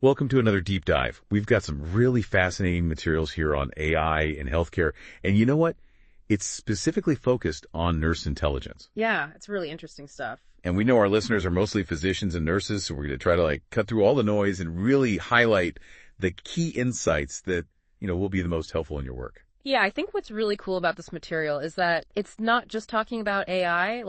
Welcome to another deep dive. We've got some really fascinating materials here on AI in healthcare. And you know what? It's specifically focused on nurse intelligence. Yeah, it's really interesting stuff. And we know our listeners are mostly physicians and nurses, so we're going to try to cut through all the noise and really highlight the key insights that, will be the most helpful in your work. Yeah, I think what's really cool about this material is that it's not just talking about AI,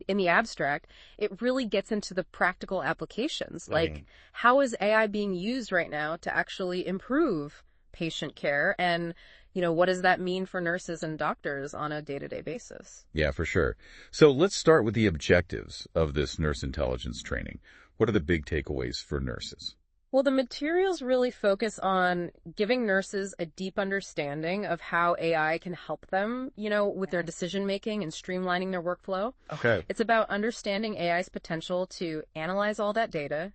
in the abstract. It really gets into the practical applications. Right. How is AI being used right now to actually improve patient care? And, what does that mean for nurses and doctors on a day-to-day basis? Yeah, for sure. So let's start with the objectives of this nurse intelligence training. What are the big takeaways for nurses? Well, the materials really focus on giving nurses a deep understanding of how AI can help them, with their decision making and streamlining their workflow. Okay. It's about understanding AI's potential to analyze all that data,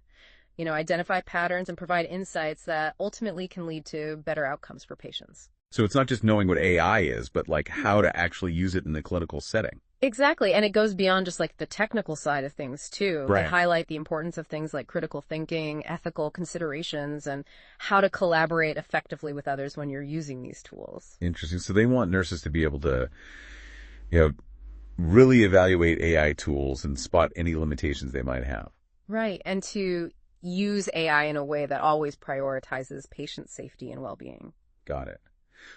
identify patterns and provide insights that ultimately can lead to better outcomes for patients. So it's not just knowing what AI is, but how to actually use it in the clinical setting. Exactly. And it goes beyond just the technical side of things too. Right. They highlight the importance of things like critical thinking, ethical considerations, and how to collaborate effectively with others when you're using these tools. Interesting. So they want nurses to be able to, really evaluate AI tools and spot any limitations they might have. Right. And to use AI in a way that always prioritizes patient safety and well-being. Got it.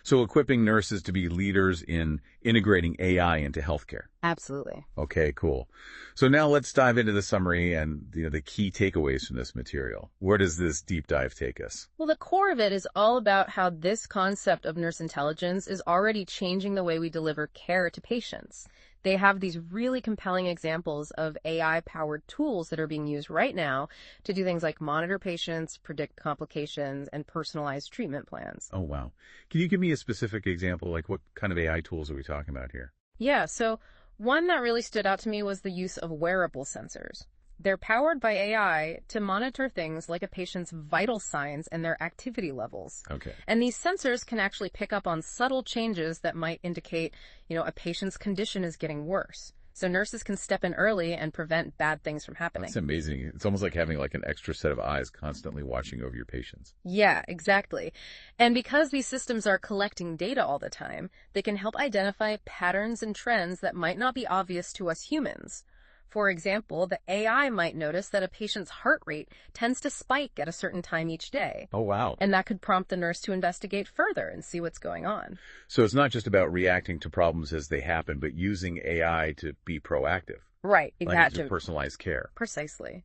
So equipping nurses to be leaders in integrating AI into healthcare. Absolutely. Okay, cool. So now let's dive into the summary and the key takeaways from this material. Where does this deep dive take us? Well, the core of it is all about how this concept of nurse intelligence is already changing the way we deliver care to patients. They have these really compelling examples of AI-powered tools that are being used right now to do things like monitor patients, predict complications, and personalize treatment plans. Oh, wow. Can you give me a specific example? What kind of AI tools are we talking about here? Yeah, so one that really stood out to me was the use of wearable sensors. They're powered by AI to monitor things like a patient's vital signs and their activity levels. Okay. And these sensors can actually pick up on subtle changes that might indicate, a patient's condition is getting worse. So nurses can step in early and prevent bad things from happening. That's amazing. It's almost like having an extra set of eyes constantly watching over your patients. Yeah, exactly. And because these systems are collecting data all the time, they can help identify patterns and trends that might not be obvious to us humans. For example, the AI might notice that a patient's heart rate tends to spike at a certain time each day. Oh, wow. And that could prompt the nurse to investigate further and see what's going on. So it's not just about reacting to problems as they happen, but using AI to be proactive. Right, exactly. To personalize care. Precisely.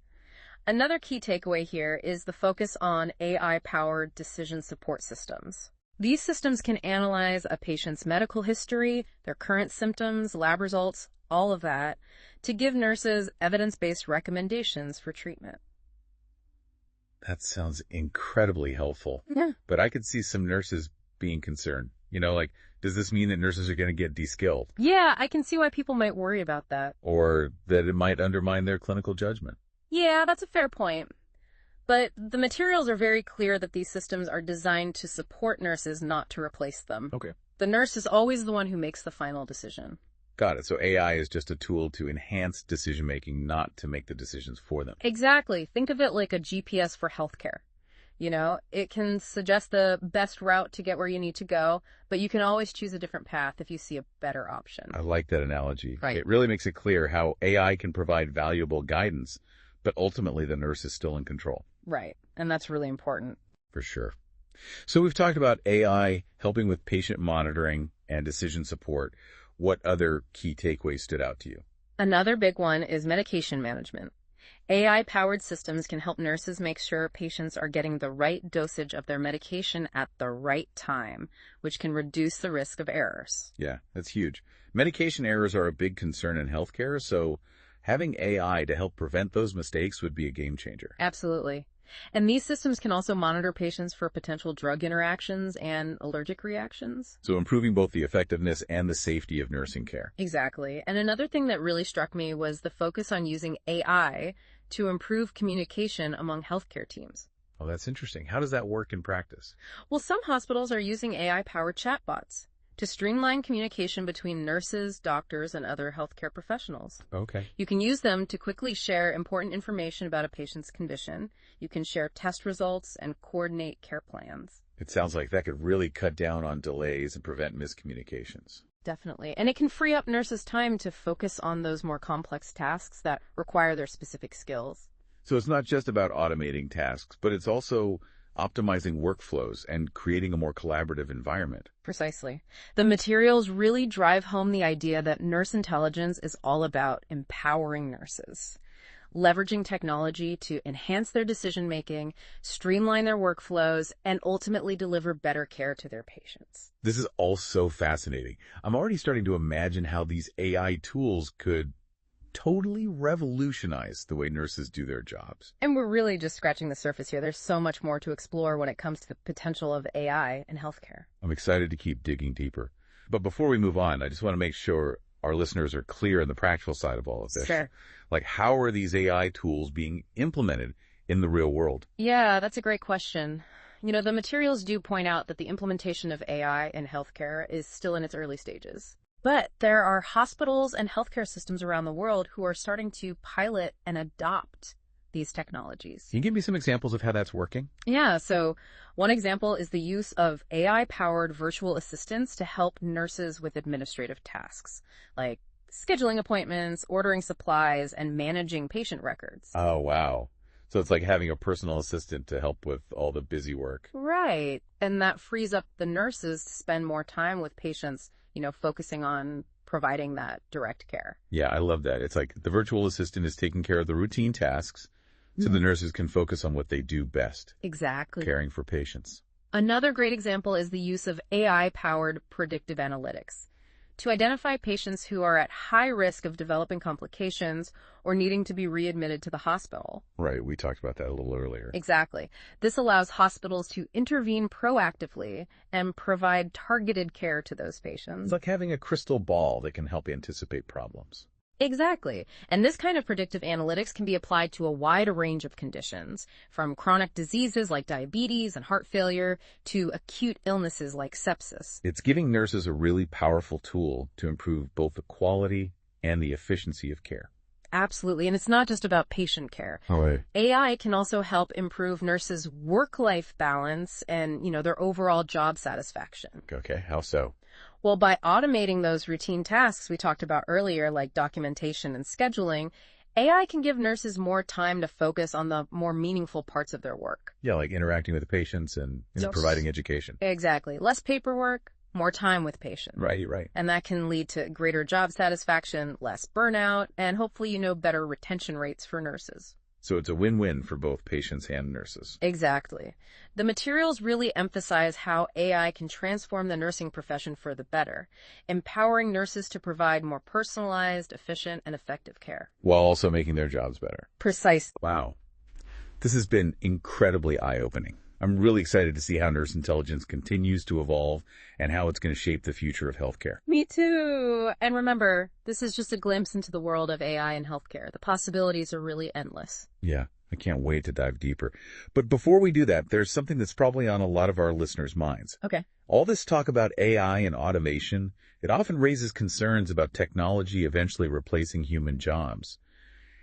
Another key takeaway here is the focus on AI-powered decision support systems. These systems can analyze a patient's medical history, their current symptoms, lab results, all of that, to give nurses evidence-based recommendations for treatment. That sounds incredibly helpful. Yeah. But I could see some nurses being concerned. Does this mean that nurses are going to get de-skilled? Yeah, I can see why people might worry about that. Or that it might undermine their clinical judgment? Yeah, that's a fair point. But the materials are very clear that these systems are designed to support nurses, not to replace them. Okay. The nurse is always the one who makes the final decision. Got it. So AI is just a tool to enhance decision-making, not to make the decisions for them. Exactly. Think of it like a GPS for healthcare. It can suggest the best route to get where you need to go, but you can always choose a different path if you see a better option. I like that analogy. Right. It really makes it clear how AI can provide valuable guidance, but ultimately the nurse is still in control. Right. And that's really important. For sure. So we've talked about AI helping with patient monitoring and decision support. What other key takeaways stood out to you? Another big one is medication management. AI-powered systems can help nurses make sure patients are getting the right dosage of their medication at the right time, which can reduce the risk of errors. Yeah, that's huge. Medication errors are a big concern in healthcare, so having AI to help prevent those mistakes would be a game changer. Absolutely. And these systems can also monitor patients for potential drug interactions and allergic reactions. So improving both the effectiveness and the safety of nursing care. Exactly. And another thing that really struck me was the focus on using AI to improve communication among healthcare teams. Oh, that's interesting. How does that work in practice? Well, some hospitals are using AI-powered chatbots to streamline communication between nurses, doctors, and other healthcare professionals. Okay. You can use them to quickly share important information about a patient's condition. You can share test results and coordinate care plans. It sounds like that could really cut down on delays and prevent miscommunications. Definitely. And it can free up nurses' time to focus on those more complex tasks that require their specific skills. So it's not just about automating tasks, but it's also optimizing workflows and creating a more collaborative environment. Precisely. The materials really drive home the idea that nurse intelligence is all about empowering nurses, leveraging technology to enhance their decision-making, streamline their workflows, and ultimately deliver better care to their patients. This is all so fascinating. I'm already starting to imagine how these AI tools could totally revolutionize the way nurses do their jobs. And we're really just scratching the surface here. There's so much more to explore when it comes to the potential of AI in healthcare. I'm excited to keep digging deeper. But before we move on, I just want to make sure our listeners are clear on the practical side of all of this. Sure. Like, how are these AI tools being implemented in the real world? Yeah, that's a great question. The materials do point out that the implementation of AI in healthcare is still in its early stages. But there are hospitals and healthcare systems around the world who are starting to pilot and adopt these technologies. Can you give me some examples of how that's working? Yeah, so one example is the use of AI-powered virtual assistants to help nurses with administrative tasks, like scheduling appointments, ordering supplies, and managing patient records. Oh, wow. So it's like having a personal assistant to help with all the busy work. Right. And that frees up the nurses to spend more time with patients, focusing on providing that direct care. Yeah, I love that. It's like the virtual assistant is taking care of the routine tasks so the nurses can focus on what they do best. Exactly. Caring for patients. Another great example is the use of AI-powered predictive analytics to identify patients who are at high risk of developing complications or needing to be readmitted to the hospital. Right, we talked about that a little earlier. Exactly. This allows hospitals to intervene proactively and provide targeted care to those patients. It's like having a crystal ball that can help anticipate problems. Exactly. And this kind of predictive analytics can be applied to a wide range of conditions, from chronic diseases like diabetes and heart failure to acute illnesses like sepsis. It's giving nurses a really powerful tool to improve both the quality and the efficiency of care. Absolutely. And it's not just about patient care. Oh, right. AI can also help improve nurses' work-life balance and, their overall job satisfaction. Okay, how so? Well, by automating those routine tasks we talked about earlier, like documentation and scheduling, AI can give nurses more time to focus on the more meaningful parts of their work. Yeah, like interacting with the patients and providing education. Exactly. Less paperwork, more time with patients. Right. And that can lead to greater job satisfaction, less burnout, and hopefully, better retention rates for nurses. So it's a win-win for both patients and nurses. Exactly. The materials really emphasize how AI can transform the nursing profession for the better, empowering nurses to provide more personalized, efficient, and effective care. While also making their jobs better. Precisely. Wow. This has been incredibly eye-opening. I'm really excited to see how nurse intelligence continues to evolve and how it's going to shape the future of healthcare. Me too. And remember, this is just a glimpse into the world of AI in healthcare. The possibilities are really endless. Yeah, I can't wait to dive deeper. But before we do that, there's something that's probably on a lot of our listeners' minds. Okay. All this talk about AI and automation, it often raises concerns about technology eventually replacing human jobs.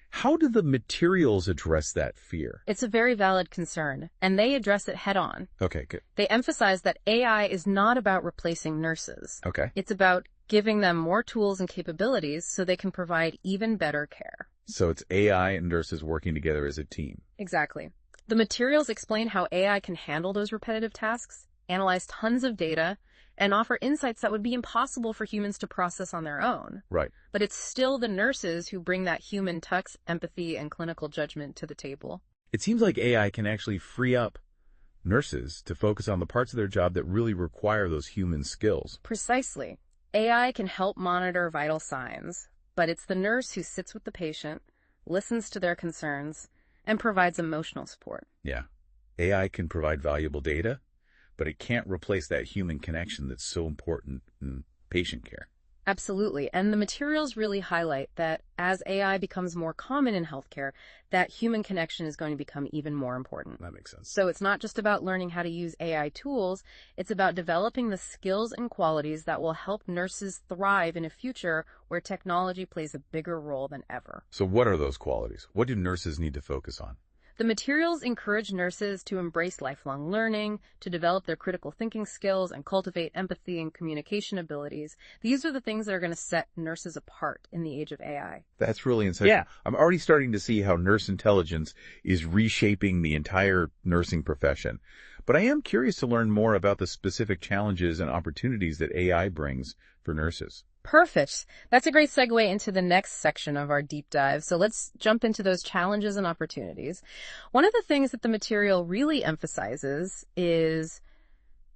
How do the materials address that fear? It's a very valid concern, and they address it head on. Okay, good. They emphasize that AI is not about replacing nurses. Okay. It's about giving them more tools and capabilities so they can provide even better care. So it's AI and nurses working together as a team. Exactly. The materials explain how AI can handle those repetitive tasks, analyze tons of data, and offer insights that would be impossible for humans to process on their own. Right. But it's still the nurses who bring that human touch, empathy, and clinical judgment to the table. It seems like AI can actually free up nurses to focus on the parts of their job that really require those human skills. Precisely. AI can help monitor vital signs, but it's the nurse who sits with the patient, listens to their concerns, and provides emotional support. Yeah. AI can provide valuable data, but it can't replace that human connection that's so important in patient care. Absolutely. And the materials really highlight that as AI becomes more common in healthcare, that human connection is going to become even more important. That makes sense. So it's not just about learning how to use AI tools, it's about developing the skills and qualities that will help nurses thrive in a future where technology plays a bigger role than ever. So what are those qualities? What do nurses need to focus on? The materials encourage nurses to embrace lifelong learning, to develop their critical thinking skills, and cultivate empathy and communication abilities. These are the things that are going to set nurses apart in the age of AI. That's really insightful. Yeah. I'm already starting to see how nurse intelligence is reshaping the entire nursing profession. But I am curious to learn more about the specific challenges and opportunities that AI brings for nurses. Perfect. That's a great segue into the next section of our deep dive. So let's jump into those challenges and opportunities. One of the things that the material really emphasizes is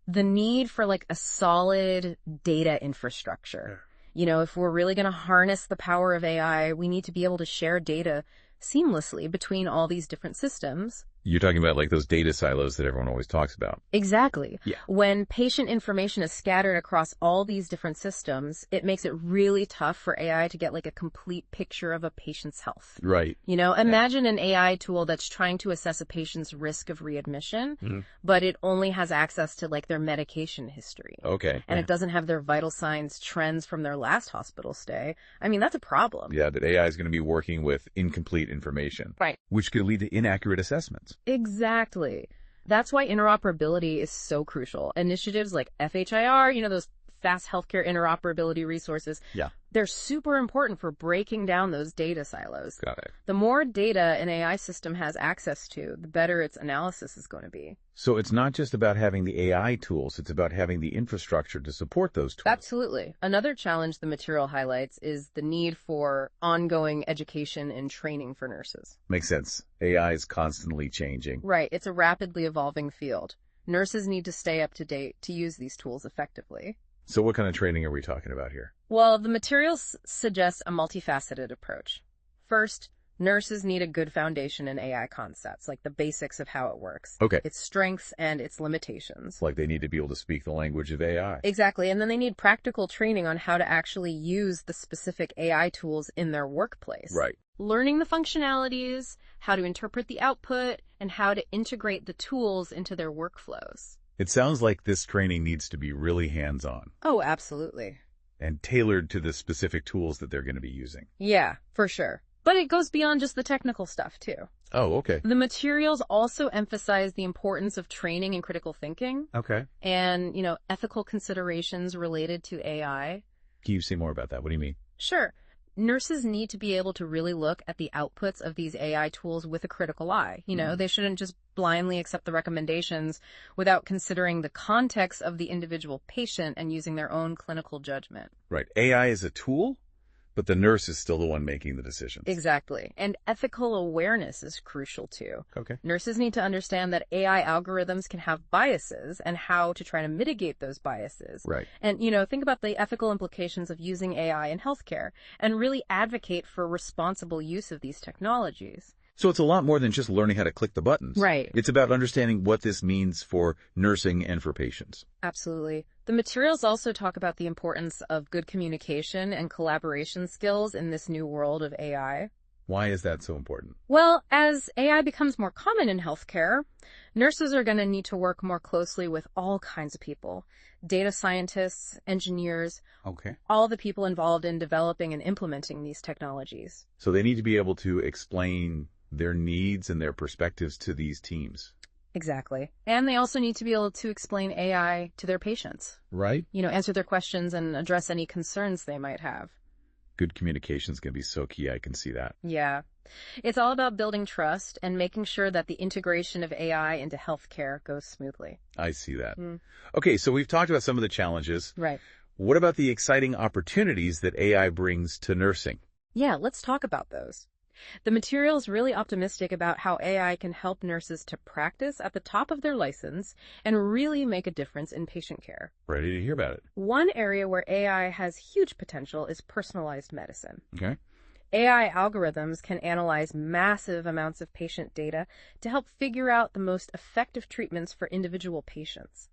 the need for like a solid data infrastructure. You know, if we're really going to harness the power of AI, we need to be able to share data seamlessly between all these different systems. You're talking about like those data silos that everyone always talks about. Exactly. Yeah. When patient information is scattered across all these different systems, it makes it really tough for AI to get like a complete picture of a patient's health. Right. You know, imagine an AI tool that's trying to assess a patient's risk of readmission, but it only has access to like their medication history. Okay. And it doesn't have their vital signs trends from their last hospital stay. I mean, that's a problem. Yeah, that AI is going to be working with incomplete information. Right. Which could lead to inaccurate assessments. Exactly. That's why interoperability is so crucial. Initiatives like FHIR, you know, those fast healthcare interoperability resources, they're super important for breaking down those data silos. Got it. The more data an AI system has access to, the better its analysis is going to be. So it's not just about having the AI tools, it's about having the infrastructure to support those tools. Absolutely. Another challenge the material highlights is the need for ongoing education and training for nurses. Makes sense. AI is constantly changing. Right. It's a rapidly evolving field. Nurses need to stay up to date to use these tools effectively. So what kind of training are we talking about here? Well, the materials suggest a multifaceted approach. First, nurses need a good foundation in AI concepts, like the basics of how it works. Okay. Its strengths and its limitations. Like they need to be able to speak the language of AI. Exactly. And then they need practical training on how to actually use the specific AI tools in their workplace. Right. Learning the functionalities, how to interpret the output, and how to integrate the tools into their workflows. It sounds like this training needs to be really hands-on. Oh, absolutely. And tailored to the specific tools that they're going to be using. Yeah, for sure. But it goes beyond just the technical stuff, too. Oh, okay. The materials also emphasize the importance of training in critical thinking. Okay. And, you know, ethical considerations related to AI. Can you say more about that? What do you mean? Sure. Nurses need to be able to really look at the outputs of these AI tools with a critical eye. You know, they shouldn't just blindly accept the recommendations without considering the context of the individual patient and using their own clinical judgment. Right. AI is a tool, but the nurse is still the one making the decisions. Exactly. And ethical awareness is crucial too. Okay. Nurses need to understand that AI algorithms can have biases and how to try to mitigate those biases. Right. And, you know, think about the ethical implications of using AI in healthcare and really advocate for responsible use of these technologies. So it's a lot more than just learning how to click the buttons. Right. It's about understanding what this means for nursing and for patients. Absolutely. The materials also talk about the importance of good communication and collaboration skills in this new world of AI. Why is that so important? Well, as AI becomes more common in healthcare, nurses are going to need to work more closely with all kinds of people. Data scientists, engineers, all the people involved in developing and implementing these technologies. So they need to be able to explain their needs and their perspectives to these teams. Exactly. And they also need to be able to explain AI to their patients. Right. You know, answer their questions and address any concerns they might have. Good communication is going to be so key. I can see that. Yeah. It's all about building trust and making sure that the integration of AI into healthcare goes smoothly. I see that. Okay, so we've talked about some of the challenges. Right. What about the exciting opportunities that AI brings to nursing? Yeah, let's talk about those. The material is really optimistic about how AI can help nurses to practice at the top of their license and really make a difference in patient care. Ready to hear about it. One area where AI has huge potential is personalized medicine. Okay. AI algorithms can analyze massive amounts of patient data to help figure out the most effective treatments for individual patients.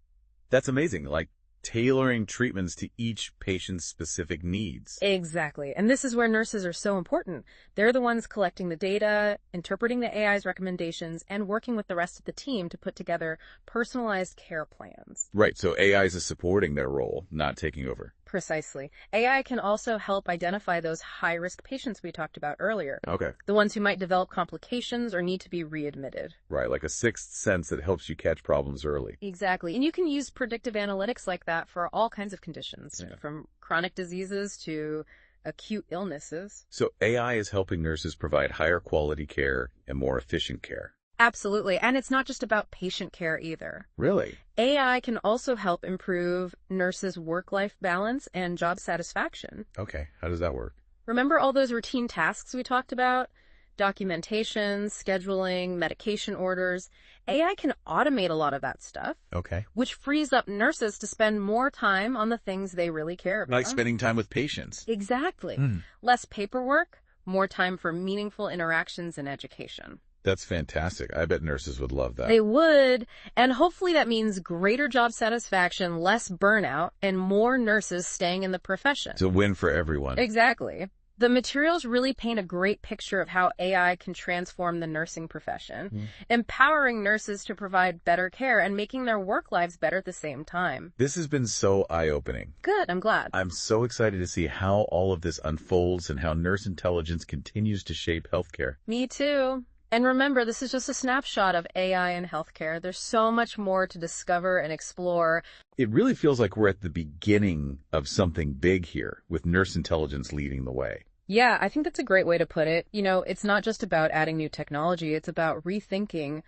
That's amazing. Like tailoring treatments to each patient's specific needs. Exactly. And this is where nurses are so important. They're the ones collecting the data, interpreting the AI's recommendations, and working with the rest of the team to put together personalized care plans. Right, so AI is supporting their role, not taking over. Precisely. AI can also help identify those high-risk patients we talked about earlier. Okay. The ones who might develop complications or need to be readmitted. Right, like a sixth sense that helps you catch problems early. Exactly. And you can use predictive analytics like that for all kinds of conditions, from chronic diseases to acute illnesses. So AI is helping nurses provide higher quality care and more efficient care. Absolutely. And it's not just about patient care either. Really? AI can also help improve nurses' work-life balance and job satisfaction. Okay, how does that work? Remember all those routine tasks we talked about? Documentation, scheduling, medication orders. AI can automate a lot of that stuff. Okay. Which frees up nurses to spend more time on the things they really care about. Like spending time with patients. Exactly. Less paperwork, more time for meaningful interactions and education. That's fantastic. I bet nurses would love that. They would, and hopefully that means greater job satisfaction, less burnout, and more nurses staying in the profession. It's a win for everyone. Exactly. The materials really paint a great picture of how AI can transform the nursing profession, empowering nurses to provide better care and making their work lives better at the same time. This has been so eye-opening. Good, I'm glad. I'm so excited to see how all of this unfolds and how nurse intelligence continues to shape healthcare. Me too. And remember, this is just a snapshot of AI in healthcare. There's so much more to discover and explore. It really feels like we're at the beginning of something big here, with nurse intelligence leading the way. Yeah, I think that's a great way to put it. You know, it's not just about adding new technology. It's about rethinking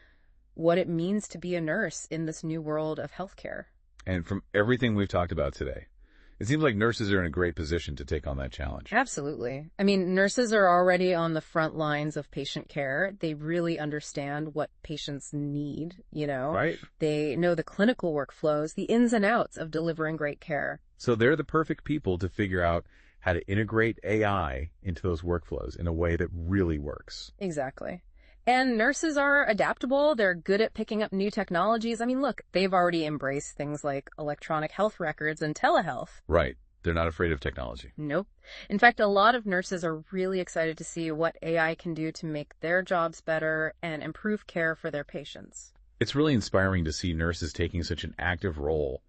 what it means to be a nurse in this new world of healthcare. And from everything we've talked about today, it seems like nurses are in a great position to take on that challenge. Absolutely. I mean, nurses are already on the front lines of patient care. They really understand what patients need, you know. Right. They know the clinical workflows, the ins and outs of delivering great care. So they're the perfect people to figure out how to integrate AI into those workflows in a way that really works. Exactly. And nurses are adaptable. They're good at picking up new technologies. I mean, look, they've already embraced things like electronic health records and telehealth. Right. They're not afraid of technology. Nope. In fact, a lot of nurses are really excited to see what AI can do to make their jobs better and improve care for their patients. It's really inspiring to see nurses taking such an active role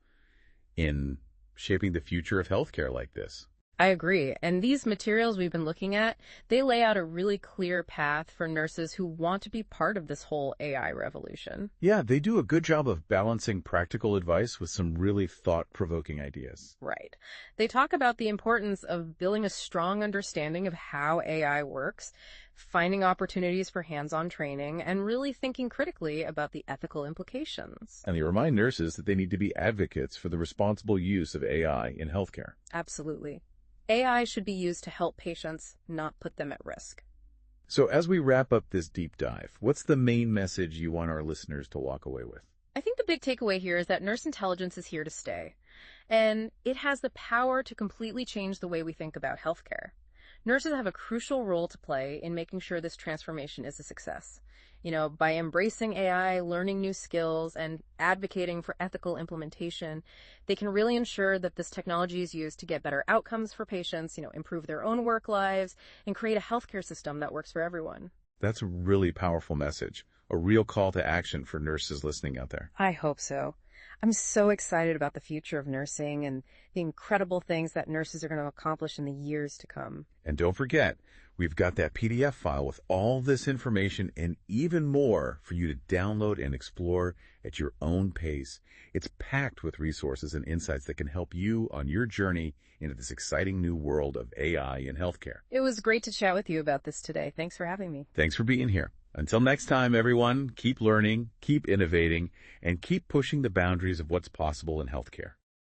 in shaping the future of healthcare like this. I agree. And these materials we've been looking at, they lay out a really clear path for nurses who want to be part of this whole AI revolution. Yeah, they do a good job of balancing practical advice with some really thought-provoking ideas. Right. They talk about the importance of building a strong understanding of how AI works, finding opportunities for hands-on training, and really thinking critically about the ethical implications. And they remind nurses that they need to be advocates for the responsible use of AI in healthcare. Absolutely. AI should be used to help patients, not put them at risk. So as we wrap up this deep dive, what's the main message you want our listeners to walk away with? I think the big takeaway here is that nurse intelligence is here to stay, and it has the power to completely change the way we think about healthcare. Nurses have a crucial role to play in making sure this transformation is a success. You know, by embracing AI, learning new skills, and advocating for ethical implementation, they can really ensure that this technology is used to get better outcomes for patients, you know, improve their own work lives, and create a healthcare system that works for everyone. That's a really powerful message, a real call to action for nurses listening out there. I hope so. I'm so excited about the future of nursing and the incredible things that nurses are going to accomplish in the years to come. And don't forget, we've got that PDF file with all this information and even more for you to download and explore at your own pace. It's packed with resources and insights that can help you on your journey into this exciting new world of AI in healthcare. It was great to chat with you about this today. Thanks for having me. Thanks for being here. Until next time, everyone, keep learning, keep innovating, and keep pushing the boundaries of what's possible in healthcare.